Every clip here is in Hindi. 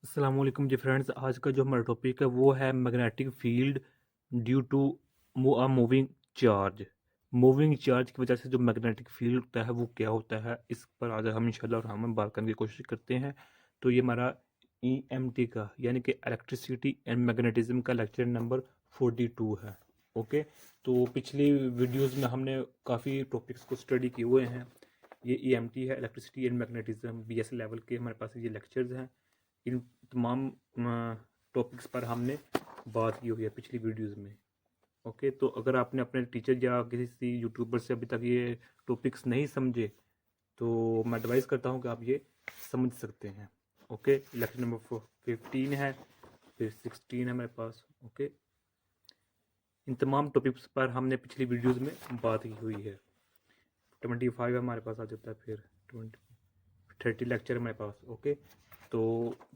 अस्सलाम वालेकुम जी फ्रेंड्स। आज का जो हमारा टॉपिक है वो है magnetic field due to moving charge. Moving charge की वजह से जो मैग्नेटिक फील्ड होता है वो क्या होता है, इस पर आज हम इंशाल्लाह रहमान बात करने की कोशिश करते हैं। तो ये हमारा ईएमटी का यानी कि इलेक्ट्रिसिटी एंड मैग्नेटिज्म का लेक्चर नंबर 42 है। ओके, तो पिछली वीडियोस में हमने काफ़ी टॉपिक्स को स्टडी किए हुए हैं। ये ईएमटी है, electricity and magnetism BS level के हमारे पास ये लेक्चर्स हैं। इन तमाम टॉपिक्स पर हमने बात की हुई है पिछली वीडियोस में। ओके, तो अगर आपने अपने टीचर या किसी यूट्यूबर से अभी तक ये टॉपिक्स नहीं समझे तो मैं एडवाइस करता हूँ कि आप ये समझ सकते हैं। ओके, लेक्चर नंबर 15 है, फिर 16 है मेरे पास। ओके, इन तमाम टॉपिक्स पर हमने पिछली वीडियोस में बात की हुई है। 25 हमारे पास आ जाता है, फिर 30 लेक्चर हमारे पास। ओके, तो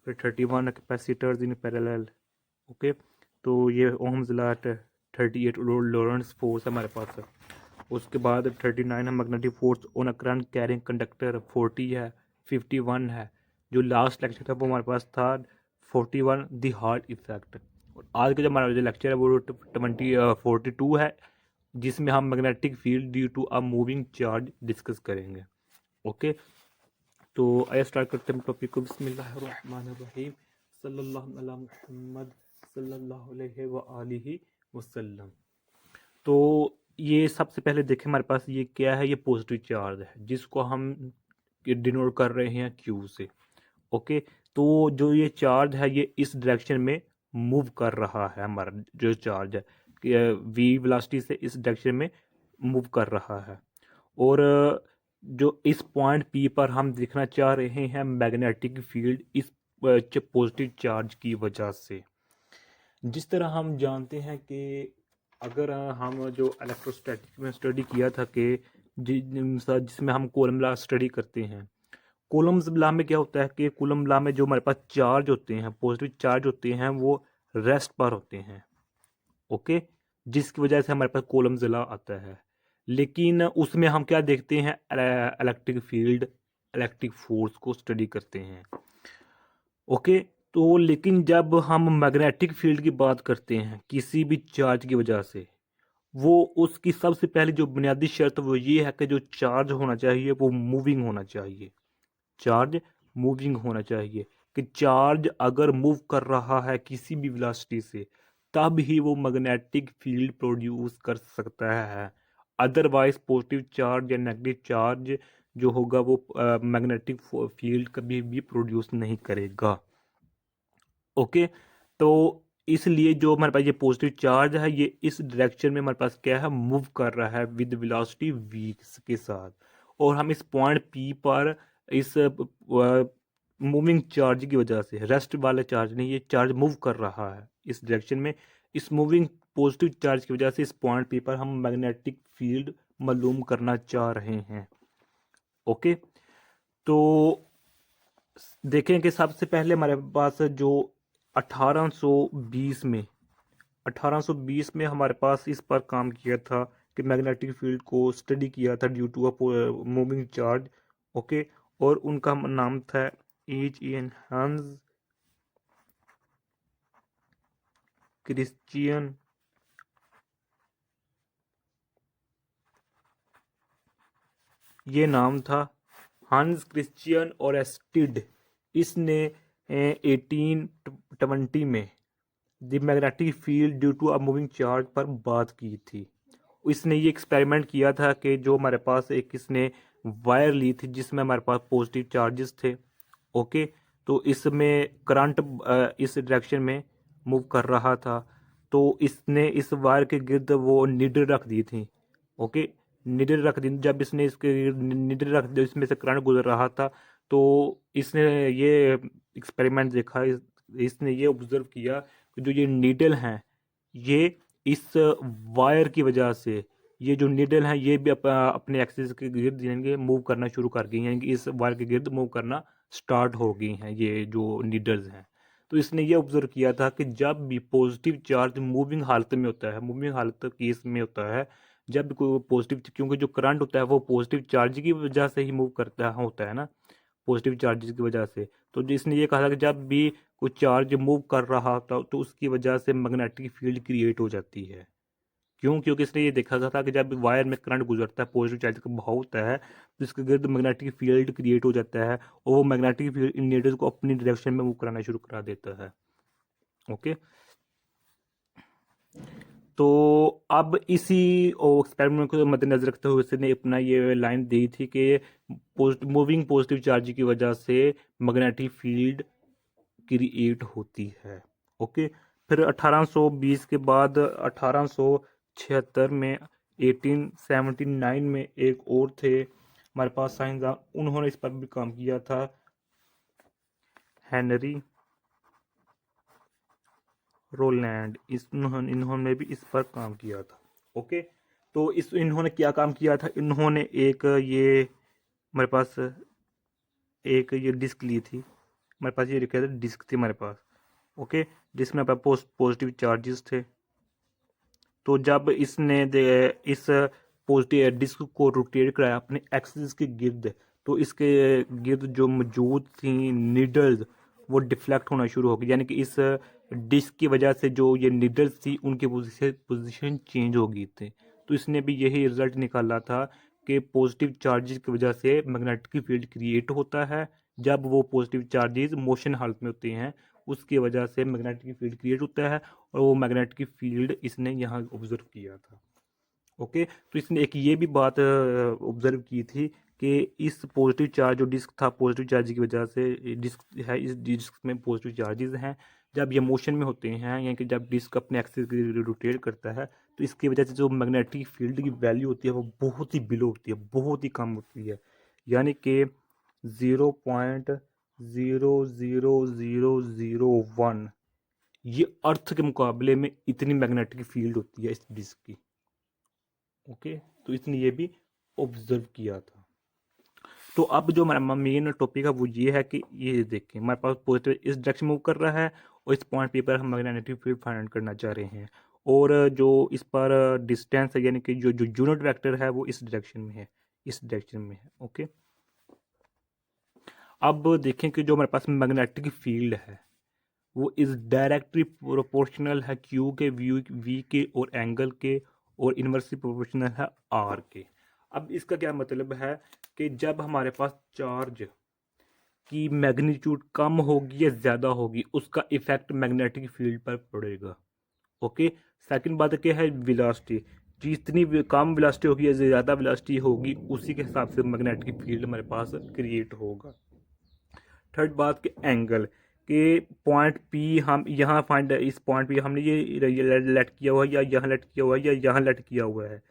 फिर 31 कैपेसिटर्स इन पैरेलल। ओके, तो ये ओम्स लॉ, 38 लॉरेंट्ज फोर्स हमारे पास है। उसके बाद 39 है magnetic force on a current carrying conductor. 40 है, 51 है। जो लास्ट लेक्चर था वो हमारे पास था 41 द हार्ट इफेक्ट। और आज का जो हमारा जो लेक्चर है वो 42 है, जिसमें हम magnetic field due to a moving charge discuss करेंगे। ओके, तो आइए स्टार्ट करते हैं टॉपिक को। बिस्मिल्लाहिर्रहमानिर्रहीम, सल्लल्लाहु अला मुहम्मद सल्लल्लाहु अलैहि व आलिहि वसल्लम। तो ये सबसे पहले देखें हमारे पास ये क्या है। ये पॉजिटिव चार्ज है जिसको हम डिनोट कर रहे हैं क्यू से। ओके, तो जो ये चार्ज है ये इस डायरेक्शन में मूव कर रहा है। हमारा जो चार्ज है वी वेलोसिटी से इस डायरेक्शन में मूव कर रहा है। और जो इस पॉइंट पी पर हम देखना चाह रहे हैं मैग्नेटिक फील्ड इस पॉजिटिव चार्ज की वजह से। जिस तरह हम जानते हैं कि अगर हम जो इलेक्ट्रोस्टैटिक में स्टडी किया था कि जिसमें हम कूलम्ब लॉ स्टडी करते हैं। कूलम्ब लॉ में क्या होता है कि कूलम्ब लॉ में जो हमारे पास चार्ज होते हैं, पॉजिटिव चार्ज होते हैं, वो रेस्ट पर होते हैं। ओके, जिसकी वजह से हमारे पास कूलम्ब लॉ आता है। लेकिन उसमें हम क्या देखते हैं, इलेक्ट्रिक फील्ड, इलेक्ट्रिक फोर्स को स्टडी करते हैं। ओके, तो लेकिन जब हम मैग्नेटिक फील्ड की बात करते हैं किसी भी चार्ज की वजह से, वो उसकी सबसे पहले जो बुनियादी शर्त वो ये है कि जो चार्ज होना चाहिए वो मूविंग होना चाहिए। चार्ज मूविंग होना चाहिए कि चार्ज अगर मूव कर रहा है किसी भी वेलोसिटी से तब ही वो मैग्नेटिक फील्ड प्रोड्यूस कर सकता है। अदरवाइज पॉजिटिव चार्ज या नेगेटिव चार्ज जो होगा वो मैग्नेटिक फील्ड कभी भी प्रोड्यूस नहीं करेगा। ओके, तो इसलिए जो हमारे पास ये पॉजिटिव चार्ज है ये इस डायरेक्शन में हमारे पास क्या है, मूव कर रहा है विद वेलोसिटी v के साथ। और हम इस पॉइंट p पर इस मूविंग चार्ज की वजह से, रेस्ट वाले चार्ज नहीं, ये चार्ज मूव कर रहा है इस डायरेक्शन में। इस मूविंग पॉजिटिव चार्ज की वजह से इस पॉइंट p पर हम मैग्नेटिक फील्ड मालूम करना चाह रहे हैं। ओके, तो देखें कि सबसे पहले हमारे पास जो 1820 में 1820 में हमारे पास इस पर काम किया था कि मैग्नेटिक फील्ड को स्टडी किया था due to a moving charge. Okay, और उनका नाम था एच एन हंस क्रिश्चियन। ये नाम था हंस क्रिश्चियन और एस्टिड। इसने 1820 में the magnetic field due to a moving charge पर बात की थी। इसने ये एक्सपेरिमेंट किया था कि जो हमारे पास एक इसने वायर ली थी जिसमें हमारे पास पॉजिटिव चार्जेस थे। ओके, तो इसमें करंट इस डायरेक्शन में मूव कर रहा था। तो इसने इस वायर के गिर्द वो नीडल रख दी थी। ओके, नीडल रख दी। जब इसने इसके नीडल रख दी, इसमें से करंट गुजर रहा था। तो इसने ये एक्सपेरिमेंट देखा, इसने ये ऑब्जर्व किया कि जो ये नीडल हैं ये इस वायर की वजह से, ये जो नीडल हैं ये भी अपने एक्सिस के गिर्द यानी मूव करना शुरू कर गई हैं, यानी कि इस वायर के गिर्द मूव करना स्टार्ट हो गई हैं ये जो नीडल्स हैं। तो इसने ये ऑब्जर्व किया था कि जब भी पॉजिटिव चार्ज मूविंग हालत में होता है, मूविंग हालत केस में होता है, जब कोई पॉजिटिव, क्योंकि जो करंट होता है वो पॉजिटिव चार्ज की वजह से ही मूव करता होता है ना। पॉजिटिव चार्जेस की वजह से। तो जिसने ये कहा था कि जब भी कोई चार्ज मूव कर रहा था तो उसकी वजह से मैग्नेटिक फील्ड क्रिएट हो जाती है। क्यों? क्योंकि इसने ये देखा था कि जब वायर में करंट गुजरता है, पॉजिटिव चार्ज का बहाव होता है, तो इसके गिर्द मैग्नेटिक फील्ड क्रिएट हो जाता है और वो मैग्नेटिक फील्ड इन नीडल्स को अपनी डायरेक्शन में मूव कराना शुरू करा देता है। ओके, तो अब इसी एक्सपेरिमेंट को मद्देनजर रखते हुए उसने अपना ये लाइन दी थी कि मूविंग पॉजिटिव चार्ज की वजह से मैग्नेटिक फील्ड क्रिएट होती है। ओके, फिर 1820 के बाद 1876 में 1879 में एक और थे हमारे पास साइंसदान, उन्होंने इस पर भी काम किया था, हेनरी रोलैंड। इन्होंने भी इस पर काम किया था। ओके, तो इन्होंने क्या काम किया था, इन्होंने एक ये हमारे पास एक ये डिस्क ली थी, हमारे पास ये क्या था, डिस्क थी हमारे पास। ओके, जिसमें हमारे पास पॉजिटिव चार्जेस थे। तो जब इसने इस पॉजिटिव डिस्क को रोटेट कराया अपने एक्सिस के गिर्द, तो इसके गिर्द जो मौजूद थी नीडल्स वो डिफ्लेक्ट होना शुरू हो गई, यानी कि इस डिस्क की वजह से जो ये नीडल्स थी उनकी पोजीशन चेंज हो गई थी। तो इसने भी यही रिजल्ट निकाला था कि पॉजिटिव चार्जेस की वजह से मैग्नेटिक फील्ड क्रिएट होता है। जब वो पॉजिटिव चार्जेस मोशन हालत में होते हैं उसकी वजह से मैग्नेटिक फील्ड क्रिएट होता है, और वो मैग्नेटिक फील्ड इसने यहाँ ऑब्जर्व किया था। ओके, तो इसने एक ये भी बात ऑब्जर्व की थी कि इस पॉजिटिव चार्ज जो डिस्क था, पॉजिटिव चार्ज की वजह से डिस्क है, इस डिस्क में पॉजिटिव चार्जेस हैं, जब ये मोशन में होते हैं यानी कि जब डिस्क अपने एक्सिस रोटेट करता है तो इसकी वजह से जो मैग्नेटिक फील्ड की वैल्यू होती है वो बहुत ही बिलो होती है, बहुत ही कम होती है, यानी कि 0.00001। ये अर्थ के मुकाबले में इतनी मैग्नेटिक फील्ड होती है इस डिस्क की। ओके, तो इसने ये भी ऑब्जर्व किया था। तो अब जो हमारा मेन टॉपिक है वो ये है कि ये देखें हमारे पास पॉजिटिव इस डायरेक्शन मूव कर रहा है और इस पॉइंट पे पर हम मैग्नेटिक फील्ड फाइंड करना चाह रहे हैं, और जो इस पर डिस्टेंस है यानी कि जो जो यूनिट वेक्टर है वो इस डायरेक्शन में है, इस डायरेक्शन में है। ओके, अब देखें कि जो हमारे पास मैग्नेटिक फील्ड है वो इस डायरेक्टली प्रोपोर्शनल है क्यू के, वी के और एंगल के, और इनवर्सली प्रोपोर्शनल है आर के। अब इसका क्या मतलब है कि जब हमारे पास चार्ज की मैग्नीट्यूड कम होगी या ज़्यादा होगी उसका इफेक्ट मैग्नेटिक फील्ड पर पड़ेगा। ओके, सेकंड बात क्या है, वेलोसिटी, जितनी कम वेलोसिटी होगी या ज़्यादा वेलोसिटी होगी उसी के हिसाब से मैग्नेटिक फील्ड हमारे पास क्रिएट होगा। थर्ड बात के एंगल के पॉइंट पी हम यहाँ फाइंड, इस पॉइंट पे हमने ये लेट किया हुआ है या यहाँ लेट किया हुआ है या यहाँ लेट किया हुआ है,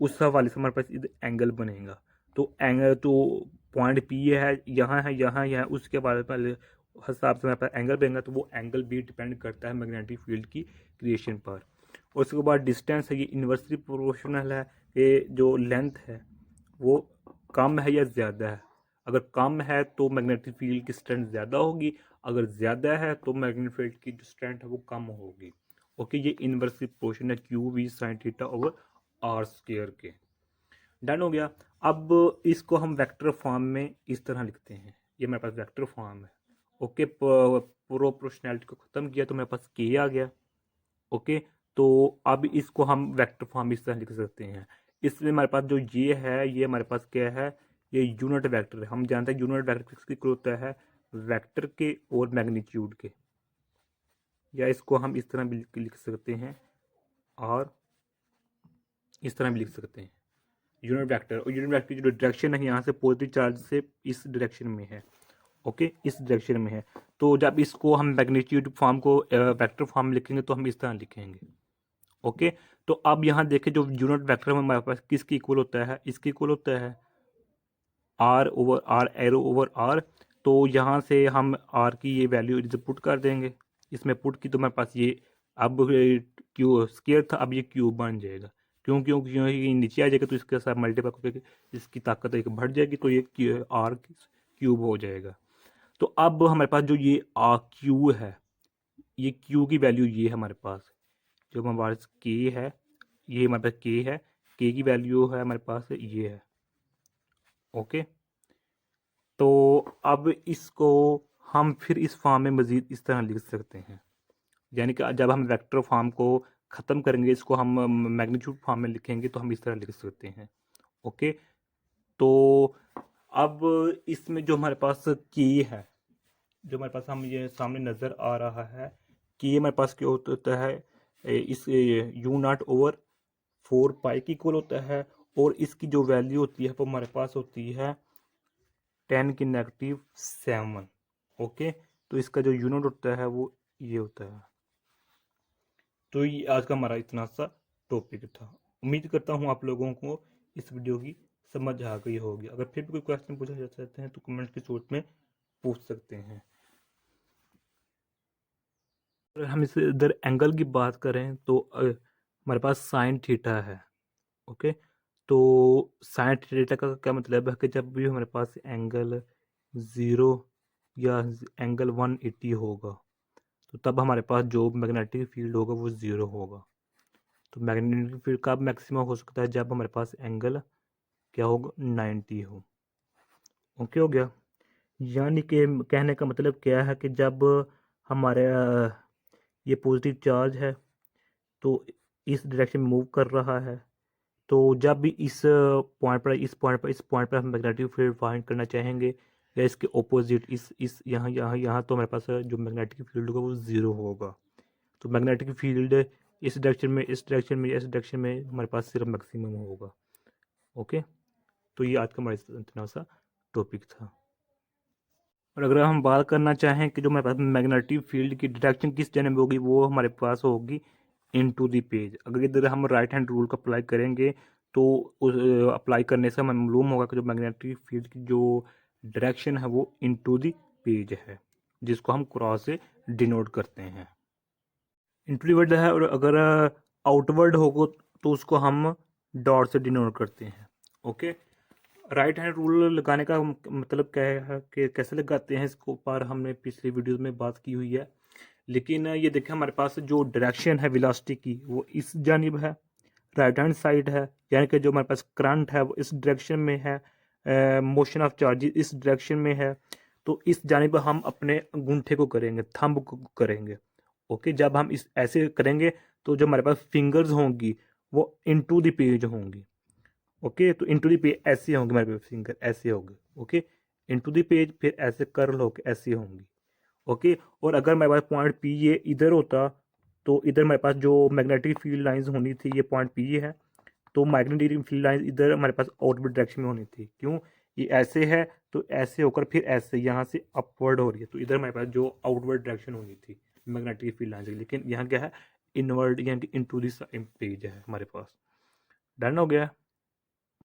उस हवाले से हमारे पास एंगल बनेगा। तो एंगल तो पॉइंट पी है यहाँ है यहाँ यहाँ उसके बाद पहले हिसाब से हमारे पास एंगल बनेगा, तो वो एंगल भी डिपेंड करता है मैग्नेटिक फील्ड की क्रिएशन पर। और उसके बाद डिस्टेंस है, ये इन्वर्सली प्रोपोर्शनल है, ये जो लेंथ है वो कम है या ज़्यादा है। अगर कम है तो मैग्नेटिक फील्ड की स्ट्रेंथ ज़्यादा होगी, अगर ज़्यादा है तो मैग्नेटिक फील्ड की जो स्ट्रेंथ है वो कम होगी। ओके, ये इन्वर्सली प्रोपोर्शनल है Q V sine theta over R square के। डन हो गया। अब इसको हम वेक्टर फॉर्म में इस तरह लिखते हैं, ये मेरे पास वेक्टर फॉर्म है। ओके, प्रोपोर्शनैलिटी को ख़त्म किया तो मेरे पास के आ गया। ओके, तो अब इसको हम वेक्टर फॉर्म इस तरह लिख सकते हैं। इसमें हमारे पास जो ये है ये हमारे पास क्या है, ये यूनिट वेक्टर है। हम जानते हैं यूनिट वेक्टर किसकी इक्वल होता है, वेक्टर के और मैग्नीट्यूड के, या इसको हम इस तरह भी लिख सकते हैं और इस तरह भी लिख सकते हैं यूनिट वेक्टर। और यूनिट वेक्टर की जो डायरेक्शन है यहाँ से पॉजिटिव चार्ज से इस डायरेक्शन में है। ओके, इस डायरेक्शन में है। तो जब इसको हम मैग्नीट्यूड फॉर्म को वेक्टर फॉर्म लिखेंगे तो हम इस तरह लिखेंगे। ओके, तो अब यहाँ देखें जो यूनिट वेक्टर में हमारे पास किसकी इक्वल होता है, इसकी इक्वल होता है R over R, arrow over R. तो यहाँ से हम आर की ये वैल्यू इधर पुट कर देंगे, इसमें पुट की तो हमारे पास ये अब क्यू स्क्वायर था, अब ये क्यूब बन जाएगा। क्यों क्यों क्यों ये नीचे आ जाएगा तो इसके साथ मल्टीप्लाई करके इसकी ताकत एक बढ़ जाएगी, तो ये आर क्यूब हो जाएगा। तो अब हमारे पास जो ये आर क्यू है, ये क्यू की वैल्यू ये है हमारे पास, जो हमारे पास के है, ये हमारे पास के है, के की वैल्यू है हमारे पास ये है। ओके, तो अब इसको हम फिर इस फॉर्म में मज़ीद इस तरह लिख सकते हैं, यानी कि जब हम वेक्टर फॉर्म को ख़त्म करेंगे, इसको हम मैग्नीट्यूड फॉर्म में लिखेंगे तो हम इस तरह लिख सकते हैं। ओके, तो अब इसमें जो हमारे पास की है, जो हमारे पास हम ये सामने नज़र आ रहा है कि ये हमारे पास क्या होता है, इस यू नॉट ओवर 4 पाई की इक्वल होता है, और इसकी जो वैल्यू होती है वो हमारे पास होती है 10⁻⁷। ओके, तो इसका जो यूनिट होता है वो ये होता है। तो ये आज का हमारा इतना सा टॉपिक था। उम्मीद करता हूँ आप लोगों को इस वीडियो की समझ आ गई होगी। अगर फिर भी कोई क्वेश्चन पूछा जा सकते हैं तो कमेंट की सूट में पूछ सकते हैं। अगर हम इस इधर एंगल की बात करें तो हमारे पास साइन थीटा है। ओके, तो साइन थीटा का क्या मतलब है कि जब भी हमारे पास एंगल 0 या एंगल 180 होगा तो तब हमारे पास जो मैग्नेटिक फील्ड होगा वो 0 होगा। तो मैग्नेटिक फील्ड कब मैक्सिमम हो सकता है, जब हमारे पास एंगल क्या होगा, 90 हो। ओके हो गया, यानी कि कहने का मतलब क्या है कि जब हमारे ये पॉजिटिव चार्ज है तो इस डायरेक्शन में मूव कर रहा है, तो जब भी इस पॉइंट पर हम मैग्नेटिक फील्ड फाइंड करना चाहेंगे या इसके ऑपोजिट इस यहाँ तो हमारे पास जो मैग्नेटिक फील्ड होगा वो 0 होगा। तो मैग्नेटिक फील्ड इस डायरेक्शन में, इस डायरेक्शन में, इस डायरेक्शन में हमारे पास सिर्फ मैक्सिमम होगा। ओके, तो ये आज का हमारा इतना सा टॉपिक था। और अगर हम बात करना चाहें कि जो हमारे पास मैग्नेटिक फील्ड की डायरेक्शन किस जानब होगी, वो हमारे पास होगी इनटू द पेज। अगर इधर हम राइट हैंड रूल का अप्लाई करेंगे तो उस अप्लाई करने से हमें मालूम होगा कि जो मैग्नेटिक फील्ड की जो डायरेक्शन है वो इनटू द पेज है, जिसको हम क्रॉस से डिनोट करते हैं। इनटू द वर्ड है, और अगर आउटवर्ड होगा तो उसको हम डॉट से डिनोट करते हैं। ओके, राइट हैंड रूल लगाने का मतलब क्या है कि कैसे लगाते हैं, इसको पर हमने पिछली वीडियोस में बात की हुई है। लेकिन ये देखें, हमारे पास जो डायरेक्शन है वेलोसिटी की वो इस जानिब है, राइट हैंड साइड है, यानी कि जो हमारे पास करंट है वो इस डायरेक्शन में है, मोशन ऑफ चार्जेस इस डायरेक्शन में है। तो इस जानिब हम अपने अंगूठे को करेंगे, थंब को करेंगे। ओके, जब हम इस ऐसे करेंगे तो जो हमारे पास फिंगर्स होंगी वो इनटू द पेज होंगी। ओके, तो इनटू द पेज ऐसे होंगे, हमारे पास फिंगर ऐसे होंगे। ओके, इनटू द पेज फिर ऐसे कर्ल होके ऐसे होंगी। ओके, और अगर मेरे पास पॉइंट पी ये इधर होता तो इधर मेरे पास जो मैग्नेटिक फील्ड लाइंस होनी थी, ये पॉइंट पी ये है, तो मैग्नेटिक फील्ड लाइंस इधर हमारे पास आउटवर्ड डायरेक्शन में होनी थी। क्यों, ये ऐसे है तो ऐसे होकर फिर ऐसे यहाँ से अपवर्ड हो रही है, तो इधर हमारे पास जो आउटवर्ड डायरेक्शन होनी थी मैग्नेटिक फील्ड लाइंस, लेकिन यहाँ क्या है, इनवर्ड यानी कि इनटू दिस पेज है हमारे पास। डन हो गया।